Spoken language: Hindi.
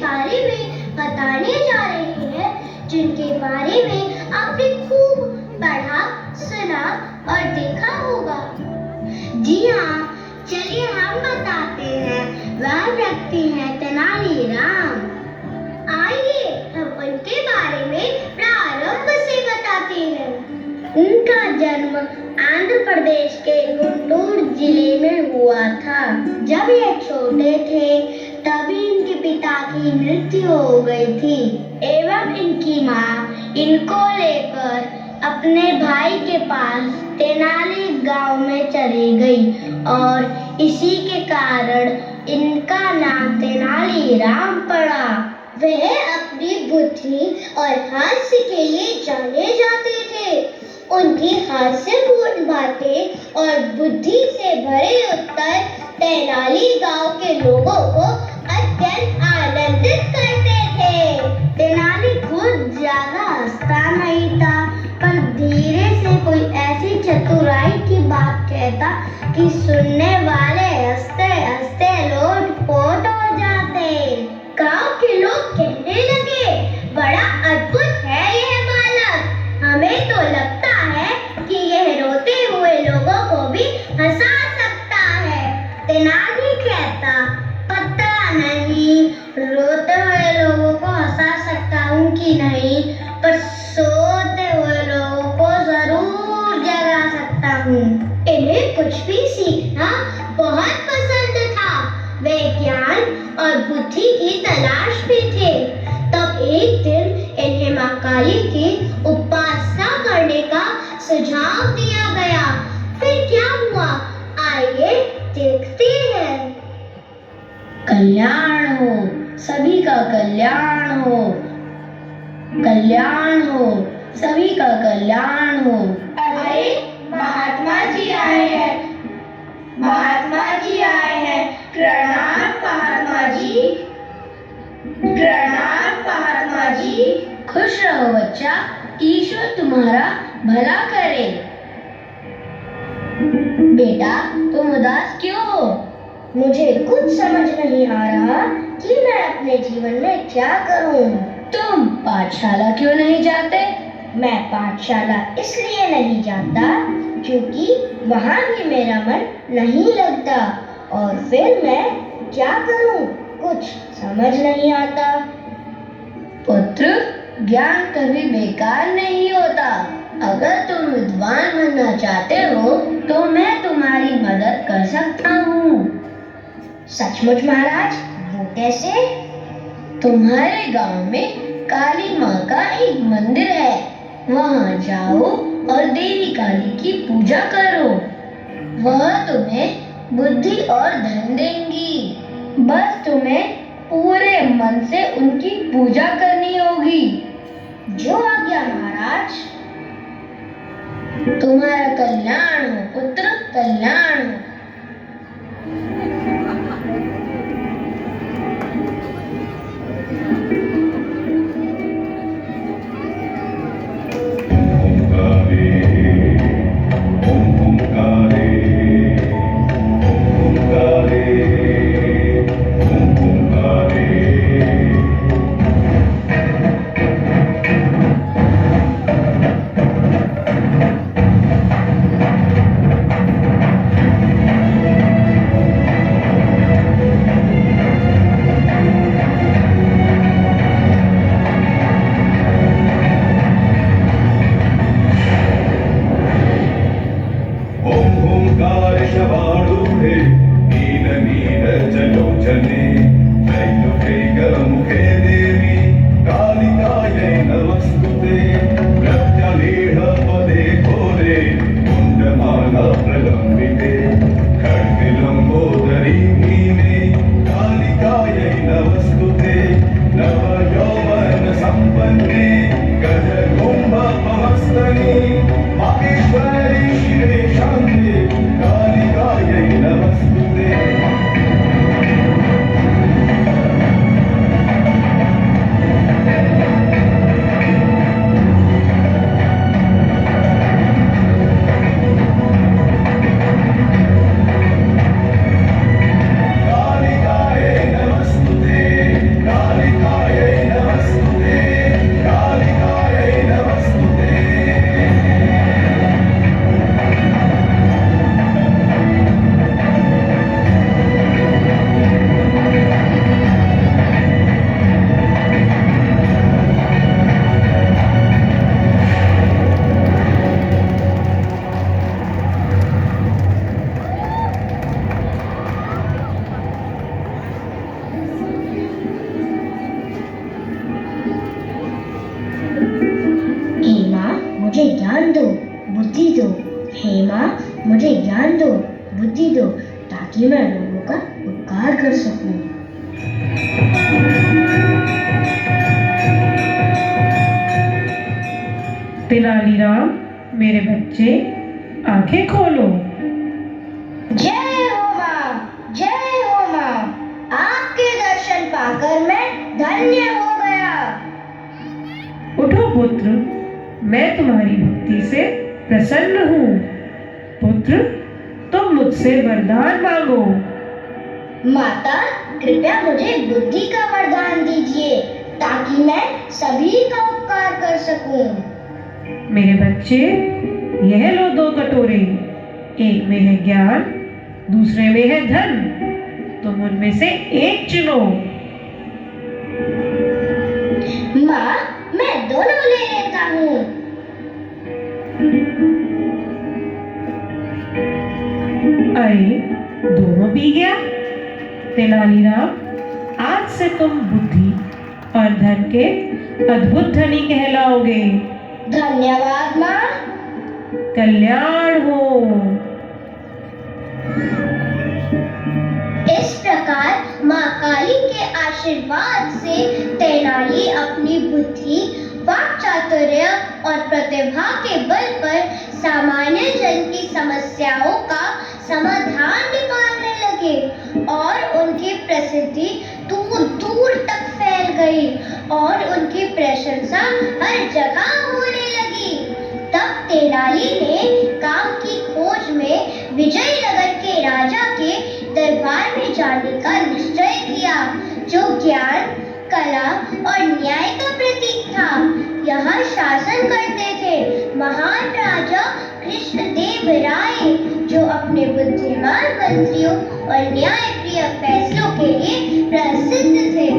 बारे में बताने जा रहे हैं, जिनके बारे में आपने खूब पढ़ा, सुना और देखा होगा। जी हाँ, चलिए हम बताते हैं। वह व्यक्ति हैं तेनालीराम। आइए हम उनके बारे में प्रारंभ से बताते हैं। उनका जन्म आंध्र प्रदेश के गुंटूर जिले में हुआ था। जब ये छोटे थे तभी इनके पिता की मृत्यु हो गई थी एवं इनकी माँ इनको लेकर अपने भाई के पास तेनाली गांव में चली गई और इसी के कारण इनका नाम तेनालीराम पड़ा। वह अपनी बुद्धि और हास्य के लिए जाने जाते थे। उनकी हास्यपूर्ण बातें और बुद्धि से भरे उत्तर तेनाली गांव के लोगों को अत्यंत आनंदित करते थे। तेनाली खुद ज्यादा हंसता नहीं था, पर धीरे से कोई ऐसी चतुराई की बात कहता कि सुनने वाले हंसते हंसते लोटपोट हो जाते। गांव के लोग कहने लगे, बड़ा अद्भुत है यह बालक। हमें तो लगता है कि यह रोते हुए लोगों को भी हंसा सकता है। तेनाली कहता, पता नहीं रोते हुए लोगों को हंसा सकता हूँ कि नहीं, पर सोते हुए लोगों को जरूर जगा सकता हूँ। इन्हें कुछ भी सीखना बहुत पसंद था। वे ज्ञान और बुद्धि की तलाश में थे। तब एक दिन इन्हें माँ काली की उपासना करने का सुझाव दिया गया। फिर क्या हुआ, आइए देखते हैं। कल्याण हो, सभी का कल्याण हो, कल्याण हो, सभी का कल्याण हो। अरे महात्मा जी आए हैं, महात्मा जी आए हैं। प्रणाम महात्मा जी, प्रणाम महात्मा जी। खुश रहो बच्चा, ईश्वर तुम्हारा भला करे। बेटा तुम उदास क्यों हो? मुझे कुछ समझ नहीं आ रहा कि मैं अपने जीवन में क्या करूं। तुम पाठशाला क्यों नहीं जाते? मैं पाठशाला इसलिए नहीं जाता क्योंकि वहाँ भी मेरा मन नहीं लगता। और फिर मैं क्या करूं, कुछ समझ नहीं आता। पुत्र, ज्ञान कभी बेकार नहीं होता। अगर तुम विद्वान बनना चाहते हो तो मैं तुम्हारी मदद कर सकता हूँ। सचमुच महाराज, वो कैसे? तुम्हारे गांव में काली माँ का एक मंदिर है, वहाँ जाओ और देवी काली की पूजा करो। वह तुम्हें बुद्धि और धन देंगी। बस तुम्हें पूरे मन से उनकी पूजा करनी होगी। जो आज्ञा महाराज। तुम्हारा कल्याण हो पुत्र, कल्याण हो। कालिकाये नमस्तुते, कालिकाये मुझे ज्ञान दो, बुद्धि दो, ताकि मैं लोगों का उपकार कर सकूं। तेनालीराम, मेरे बच्चे, आंखें खोलो। जय हो माँ, जय हो माँ। आपके दर्शन पाकर मैं धन्य हो गया। उठो पुत्र, मैं तुम्हारी भक्ति से प्रसन्न हूँ। पुत्र, तुम मुझसे वरदान मांगो। माता, कृपया मुझे बुद्धि का वरदान दीजिए, ताकि मैं सभी का उपकार कर सकूं। मेरे बच्चे, यह लो 2 कटोरे। एक में है ज्ञान, दूसरे में है धन। तुम उनमें से एक चुनो। माँ, मैं दोनों ले लेता हूँ। अरे, दोनों पी गया। तेनालीराम, आज से तुम बुद्धि और धन के अद्भुत धनी कहलाओगे। धन्यवाद माँ। कल्याण हो। इस प्रकार माँ काली के आशीर्वाद से तेनाली अपनी बुद्धि, वाक्चातुर्य और प्रतिभा के बल पर सामान्य जन की समस्याओं का समाधान निकालने लगे और उनकी प्रसिद्धि दूर दूर तक फैल गई और उनकी प्रशंसा हर जगह होने लगी। तब तेनाली ने काम की खोज में विजयनगर के राजा के दरबार में जाने का निश्चय किया, जो ज्ञान, कला और न्याय का प्रतीक था। यहाँ शासन करते थे महान राजा कृष्णदेव राय, जो अपने बुद्धिमान मंत्रियों और न्यायप्रिय फैसलों के लिए प्रसिद्ध थे।